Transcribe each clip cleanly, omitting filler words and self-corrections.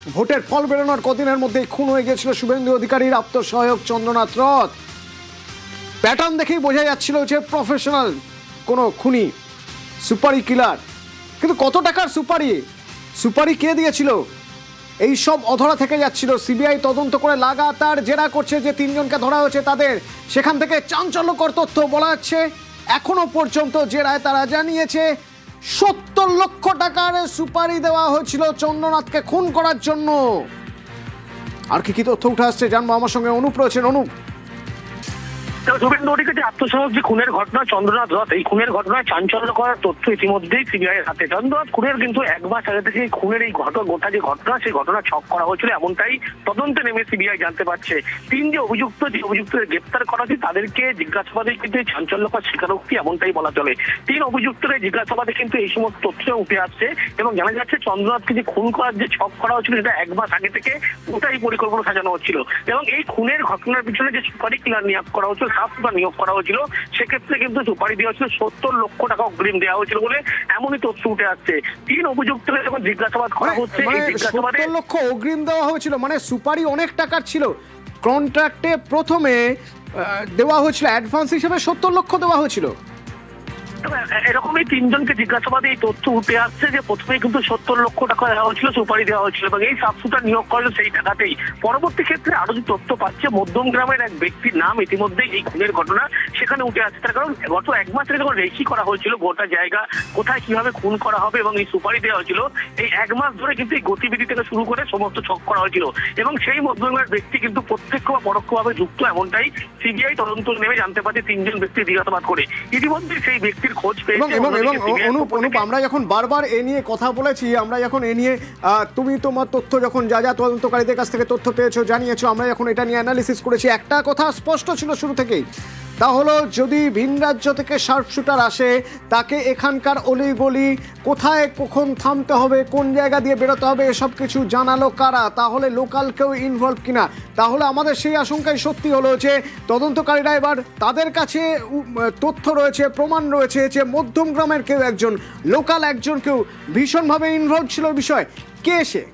ভোটের ফল বেরোনোর কদিনের মধ্যেই খুন হয়ে গিয়েছিল শুভেন্দু অধিকারীর আত্মসহায়ক চন্দ্রনাথ রথ। প্যাটার্ন দেখেই বোঝা যাচ্ছিল যে প্রফেশনাল কোনো খুনি, সুপারি কিলার। কিন্তু কত টাকার সুপারি কে দিয়েছিল এই সব অধরা থেকে যাচ্ছিল। সিবিআই তদন্ত করে লাগাতার জেরা করছে, যে তিনজনকে ধরা হয়েছে তাদের সেখান থেকে চাঞ্চল্যকর তথ্য বলা যাচ্ছে। এখনো পর্যন্ত জেরায় তারা জানিয়েছে 70 লক্ষ টাকার সুপারি দেওয়া হয়েছিল চন্দ্রনাথকে খুন করার জন্য। আর কি তথ্য উঠে আসছে জানবো, আমার সঙ্গে অনুপ রয়েছেন। অনুপ, শুভেন্দু অধিকারী আত্মসহায়ক যে খুনের ঘটনা চন্দ্রনাথ রথ, এই খুনের ঘটনায় চাঞ্চল্যকর তথ্য ইতিমধ্যেই সিবিআই হাতে। চন্দ্রনাথ খুনের কিন্তু এক মাস আগে থেকে খুনের এই গোটা যে ঘটনা, সেই ঘটনা ছক করা হয়েছিল, এমনটাই তদন্তে নেমে সিবিআই জানতে পারছে। যে অভিযুক্তদের গ্রেপ্তার করা হয়েছে তাদেরকে জিজ্ঞাসাবাদে কিন্তু চাঞ্চল্যকর স্বীকারোক্তি, এমনটাই বলা চলে। 3 অভিযুক্তের জিজ্ঞাসাবাদে কিন্তু এই সমস্ত তথ্য উঠে আসছে এবং জানা যাচ্ছে চন্দ্রনাথকে যে খুন করার যে ছক করা হয়েছিল সেটা এক মাস আগে থেকে ওটাই পরিকল্পনা সাজানো হচ্ছিল। এবং এই খুনের ঘটনার পিছনে যে সুপারি কিলার নিয়োগ করা হয়েছিল, নিয়োগ করা হয়েছিল, সেক্ষেত্রে কিন্তু সুপারি দেওয়া হয়েছিল 70 লক্ষ টাকা অগ্রিম দেওয়া হয়েছিল বলে এমনই তথ্য উঠে আসছে। 3 অভিযুক্তকে যখন জিজ্ঞাসাবাদ করা হচ্ছে, 70 লক্ষ অগ্রিম দেওয়া হয়েছিল, মানে সুপারি অনেক টাকার ছিল। কন্ট্রাক্টে প্রথমে দেওয়া হয়েছিল অ্যাডভান্স হিসেবে 70 লক্ষ দেওয়া হয়েছিল। এরকমই 3 জনকে জিজ্ঞাসাবাদে এই তথ্য উঠে আসছে যে প্রথমে কিন্তু 70 লক্ষ টাকা দেওয়া হয়েছিল, সুপারি দেওয়া হয়েছিল এবং এই সাবসুটার নিয়োগ করলো সেই টাকাতেই। পরবর্তী ক্ষেত্রে আরো যে তথ্য পাচ্ছে, মধ্যম গ্রামের এক ব্যক্তির নাম ইতিমধ্যেই এই খুনের ঘটনা সেখানে উঠে আসছে। তার কারণ গত 1 মাস থেকে যখন রেকি করা হয়েছিল গোটা জায়গা কোথায় কিভাবে খুন করা হবে এবং এই সুপারি দেওয়া হয়েছিল, এই 1 মাস ধরে কিন্তু এই গতিবিধি থেকে শুরু করে সমস্ত ছক করা হয়েছিল এবং সেই মধ্যম গ্রামের ব্যক্তি কিন্তু প্রত্যক্ষ বা পরোক্ষভাবে যুক্ত, এমনটাই সিবিআই তদন্ত নেমে জানতে পারছে 3 জন ব্যক্তি জিজ্ঞাসাবাদ করে। ইতিমধ্যে সেই ব্যক্তির খোঁজ পেয়েছে। অনুপ, আমরা যখন বারবার এ নিয়ে কথা বলেছি, আমরা যখন এ নিয়ে তুমি তোমার তথ্য যখন যা তদন্তকারীদের কাছ থেকে তথ্য পেয়েছো জানিয়েছো, আমরা যখন এটা নিয়ে অ্যানালিসিস করেছি, একটা কথা স্পষ্ট ছিল শুরু থেকেই, তা হলো যদি ভিন রাজ্য থেকে শার্পশুটার আসে তাকে এখানকার অলিগলি কোথায় কখন থামতে হবে, কোন জায়গা দিয়ে বেরোতে হবে, এসব কিছু জানালো কারা? তাহলে লোকাল কেউ ইনভলভ কিনা? তাহলে আমাদের সেই আশঙ্কাই সত্যি হলো যে তদন্তকারীরা এবার তাদের কাছে তথ্য রয়েছে, প্রমাণ রয়েছে যে মধ্যম গ্রামের কেউ একজন, লোকাল একজন কেউ ভীষণভাবে ইনভলভ ছিল বিষয়। কে সে?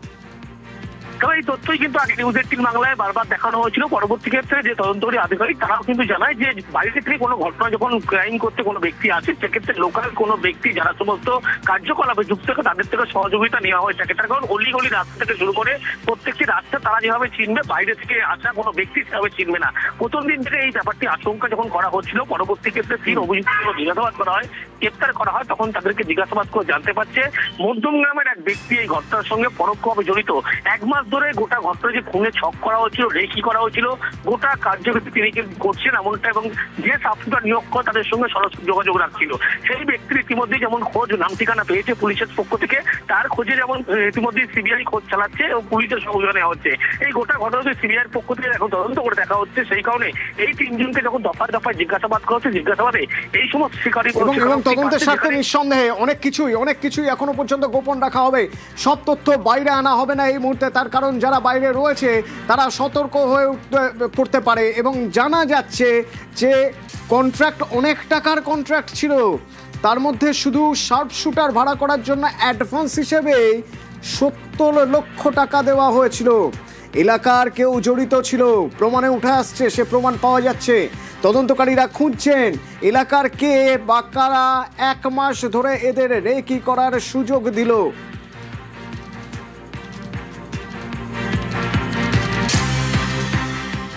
এই তথ্যই কিন্তু আগে নিউজ 18 বাংলায় বারবার দেখানো হয়েছিল। পরবর্তী ক্ষেত্রে যে তদন্তকারী আধিকারিক তারাও কিন্তু জানায় যে বাইরে থেকে কোনো ঘটনা যখন ক্রাইম করতে কোনো ব্যক্তি আসে, সেক্ষেত্রে লোকাল কোনো ব্যক্তি যারা সমস্ত কার্যকলাপে যুক্ত থাকে তাদের থেকে সহযোগিতা নেওয়া হয়ে থাকে। তার কারণ অলিগলি রাস্তা থেকে শুরু করে প্রত্যেকটি রাস্তা তারা যেভাবে চিনবে, বাইরে থেকে আসা কোনো ব্যক্তি সেভাবে চিনবে না। প্রথম দিন থেকে এই ব্যাপারটি আশঙ্কা যখন করা হচ্ছিল, পরবর্তী ক্ষেত্রে 3 অভিযুক্তকে জিজ্ঞাসাবাদ করা হয়, গ্রেপ্তার করা হয়, তখন তাদেরকে জিজ্ঞাসাবাদ করে জানতে পারছে মধ্যম গ্রামের এক ব্যক্তি এই ঘটনার সঙ্গে পরোক্ষভাবে জড়িত। 1 মাস ধরে গোটা ঘটনা যে খুনে ছক করা হয়েছিল, রেকি করা হয়েছিল, গোটা কার্যক্ষেত্রে তিনি কিন্তু করছেন এমনটা, এবং যে সাবসুটার নিয়োগ করে তাদের সঙ্গে সরাসরি যোগাযোগ রাখছিল সেই ব্যক্তির ইতিমধ্যে যেমন খোঁজ নাম ঠিকানা পেয়েছে পুলিশের পক্ষ থেকে, তার খোঁজে যেমন ইতিমধ্যে সিবিআই খোঁজ চালাচ্ছে এবং পুলিশের সহযোগিতা নেওয়া হচ্ছে। এই গোটা ঘটনাকে সিবিআইয়ের পক্ষ থেকে এখন তদন্ত করে দেখা হচ্ছে। সেই কারণে এই 3 জনকে যখন দফায় জিজ্ঞাসাবাদ করা হচ্ছে, জিজ্ঞাসাবাদে এই সমস্ত স্বীকারই এবং তদন্তের স্বার্থে নিঃসন্দেহে অনেক কিছুই এখনো পর্যন্ত গোপন রাখা হবে। সব তথ্য বাইরে আনা হবে না এই মুহূর্তে, তার কারণ যারা বাইরে রয়েছে তারা সতর্ক হয়ে পড়তে পারে। এবং জানা যাচ্ছে যে কন্ট্রাক্ট অনেক টাকার কন্ট্রাক্ট ছিল, তার মধ্যে শুধু শার্পশুটার ভাড়া করার জন্য অ্যাডভান্স হিসেবে 70 লক্ষ টাকা দেওয়া হয়েছিল। এলাকার কেউ জড়িত ছিল, প্রমাণে উঠে আসছে, সে প্রমাণ পাওয়া যাচ্ছে। তদন্তকারীরা খুঁজছেন এলাকার কে বা কারা 1 মাস ধরে এদের রেকি করার সুযোগ দিল।